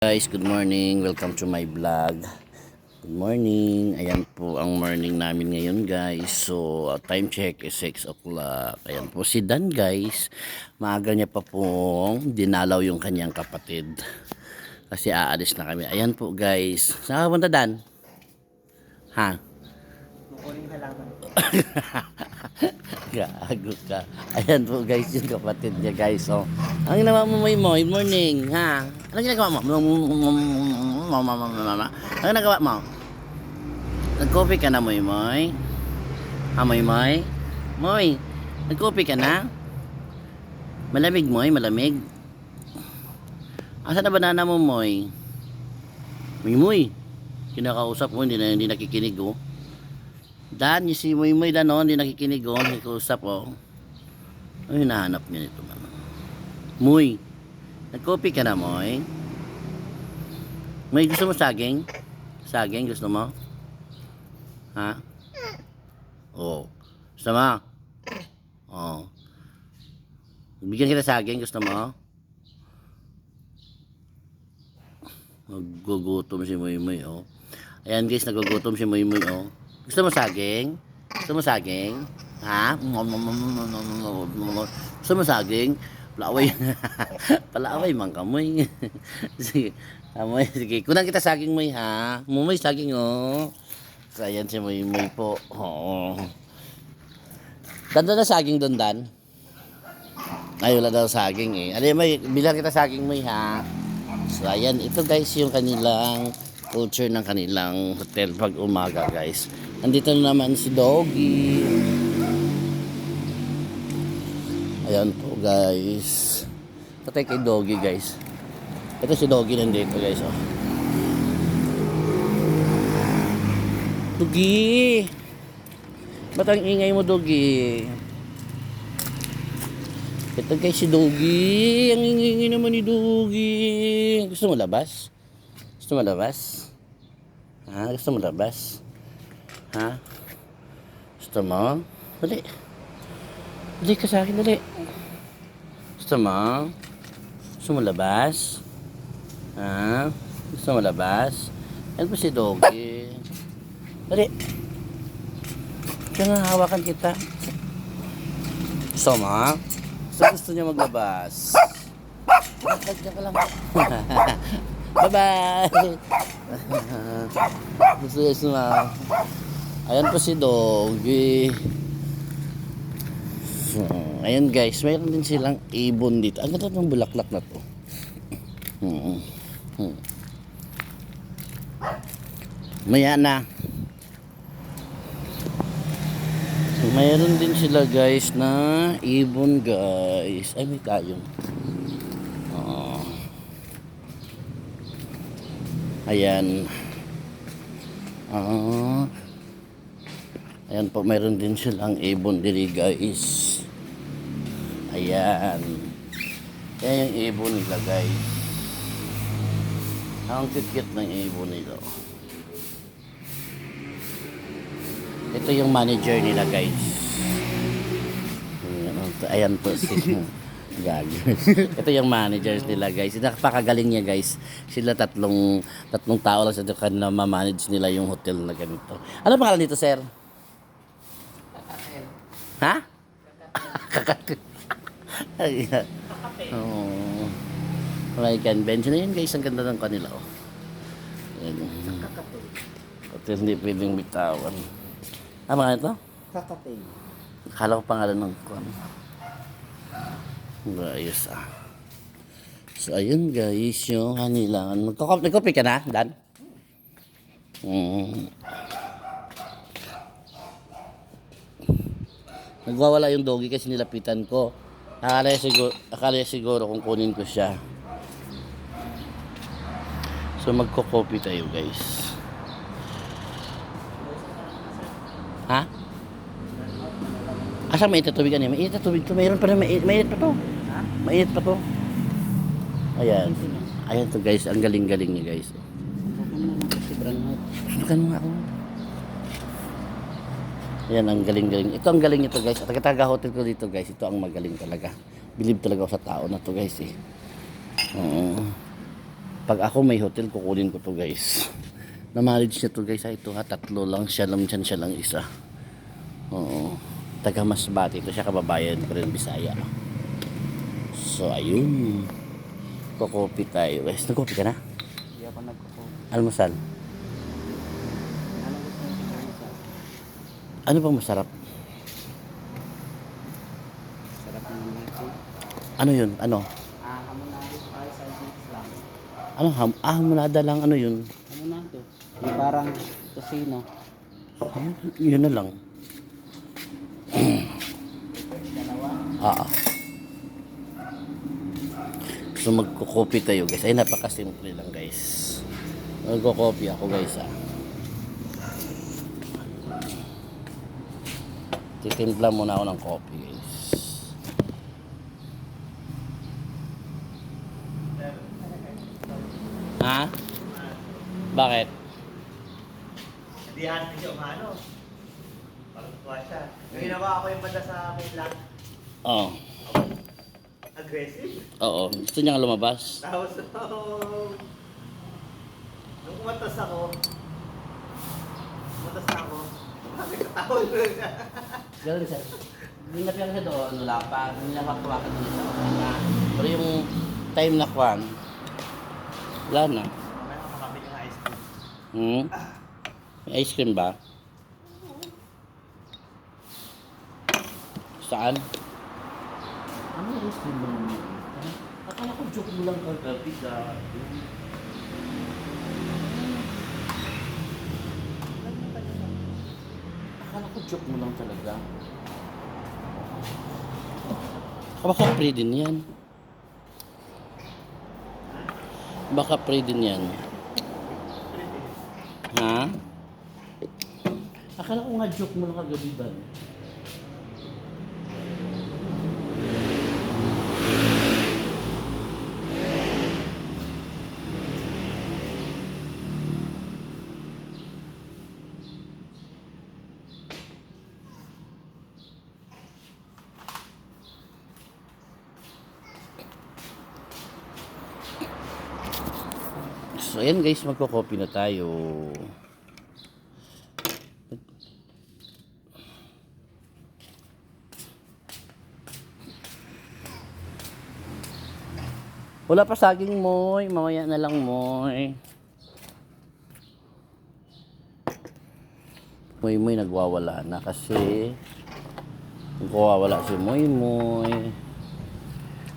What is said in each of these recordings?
Guys, good morning. Welcome to my vlog. Good morning. Ayan po ang morning namin ngayon, guys. So, time check is 6 o'clock. Ayan po si Dan, guys. Maaga niya pa pong dinalaw yung kanyang kapatid. Kasi aalis na kami. Ayan po, guys. Saan ka punta, Dan? Ha? Mukuling halaman. Gago ka. Ayan po, guys, yung kapatid niya, guys. So, ang ginawa mo, Moy, morning, ha? Ano ginagawa mo? Ano ginagawa mo? Nag-coffee ka na, Moy? Ha, Moy? Moy, nag-coffee ka na? Malamig, Moy? Malamig? Asan na banana mo, Moy? Moy? Kinakausap mo, hindi nakikinig, oh. Dan, yung si Moy, Dan, oh, hindi nakikinig, oh. Nakikusap, oh. Ano hinahanap niya nito, man? Moy, nag-coffee ka na, Moy? Moy, gusto mo saging? Saging, gusto mo? Ha? Oh. Gusto mo? Oh. Bigyan kita saging, gusto mo? Nagugutom si Moy, oh. Ayan, guys, nagugutom si Moy, oh. Gusto mo saging? Gusto mo saging? Ha? Gusto mo saging? Palaway. Palaway man ka, Moy. Sige. Moy, sige. Kunan kita saging, Moy, ha? Moy, saging, oh. So, ayan si Moy po. Oo. Ganda na saging doon, Dan. Ay, wala daw saging, eh. Ano, Moy, bilang kita saging, Moy, ha? So, ayan. Ito, guys, yung kanilang culture ng kanilang hotel pag umaga, guys. Nandito na naman si Doggy. Ayan po, guys. Patay kay Doggy, guys. Ito si Doggy nandito, guys, oh. Doggy! Ba't ang ingay mo, Doggy? Ito, guys, si Doggy. Ang ingay naman ni Doggy. Gusto mo labas? Gusto mo labas? Ha? Gusto mo labas? Ha? Gusto mo? Dali. Dali ka sa akin, dali. Gusto mo? Gusto mo labas? Ha? Gusto mo labas? Yan po si Doggy. Dali. Kaya nga hawakan kita. Gusto mo? Gusto niya maglabas. Diyan ka lang. Bye-bye! Gusto na. Ayan po si Doggy. Ayan, guys, mayroon din silang ibon dito. Ang ganda ng bulaklak na to. Maya na. Mayroon din sila, guys, na ibon, guys. Ay, may tayong. Ayan. Ayan po, mayroon din silang ibon diri, guys. Ayan. Ayan yung ibon nila, guys. Ang cute ng ibon nila. Ito yung manager nila, guys. Ayan po si Gag. Ito yung managers nila, guys. Napakagaling niya, guys. Sila tatlong tao lang sa kanila ma-manage nila yung hotel na ganito. Ano pangalan dito, sir? Ha? Kakatil. Oh. May convention na yun, guys. Ang ganda ng kanila, oh. Hotel hindi pwedeng bitawan. Ano nga ito? Kakatil. Akala ko pangalan ng kwan. Ayos, ah. So, ayun, guys, yung kanilangan. Nagkopi ka na, Dan? Nagwawala yung Doggy kasi nilapitan ko. Akala siguro kung kunin ko siya. So, magko-copy tayo, guys. Ha? Asa mainit na tubig niya? Mainit na tubig to. Mayroon pa rin mainit pa to. Ha? Mainit pa to. Ayan. Ayan to, guys. Ang galing-galing niya, guys. Subukan mo nga ako. Ayan, ang galing-galing. Ito ang galing nito, guys. At taga-hotel ko dito, guys. Ito ang magaling talaga. Believe talaga ako sa tao na to, guys, eh. Pag ako may hotel, kukunin ko to guys. Na-manage niya to guys. Ito ha, 3 lang. Siya lang isa. Oo. Taga Masbate. Ito siya, kababayan ko rin, Bisaya. So, ayun. Kukopi tayo guys. Nagkopi ka na? Hindi ako nagkuko. Almusal. Ano gusto mo tingnan sa? Ano bang masarap? Sarap ng mga Ano yun? Ano? hamonado ay sa mix lang. Ano? Hamonada lang. Ano yun? Hamonado. Yung parang tosino. Yun na lang. Dalawa. So magko-copy tayo guys. Ay napakasimple lang guys. Magko-copy ako guys Titimpla muna ako ng coffee guys. Ha? Bakit? Hindi hati siya umano. Parang tuwa siya. Yung ginawa ako yung banda sa main lang. Oo. Aggressive. Oo. Gusto niya nga lumabas. Tapos, nung umatas ako, bakit katawag na siya? Galing siya. Hindi na siya doon. Wala pa. Hindi na makawakan niya sa kanya. Pero yung time na kwan, wala na. Mamaya makakabili ng ice cream. May ice cream ba? Saan? Ano yung ice cream mo naman? Akala ko joke mo lang kagabi ka. Akala ko joke mo lang talaga. Baka pre din yan. Baka pre din yan. Ha? Akala ko nga joke mo lang kagabi ba? So ayan guys, magko-copy na tayo. Wala pa saging moy, mamaya na lang moy. Moy nagwawala na kasi nagwawala si Moy.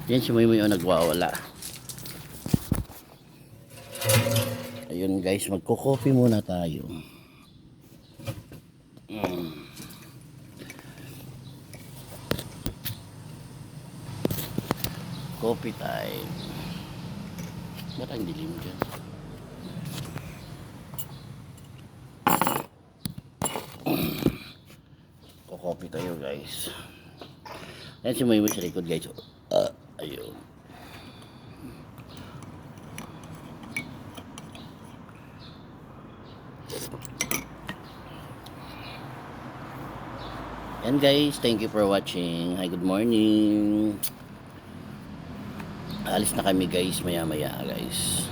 Yan si Moy ang nagwawala. Ayun guys, magko-coffee muna tayo. Coffee time. Ba't ang dilim dyan? Ko-coffee tayo guys. Ayan si Moy sa likod guys. Ayun. And guys, thank you for watching. Hi, good morning. Alis na kami guys, maya maya guys.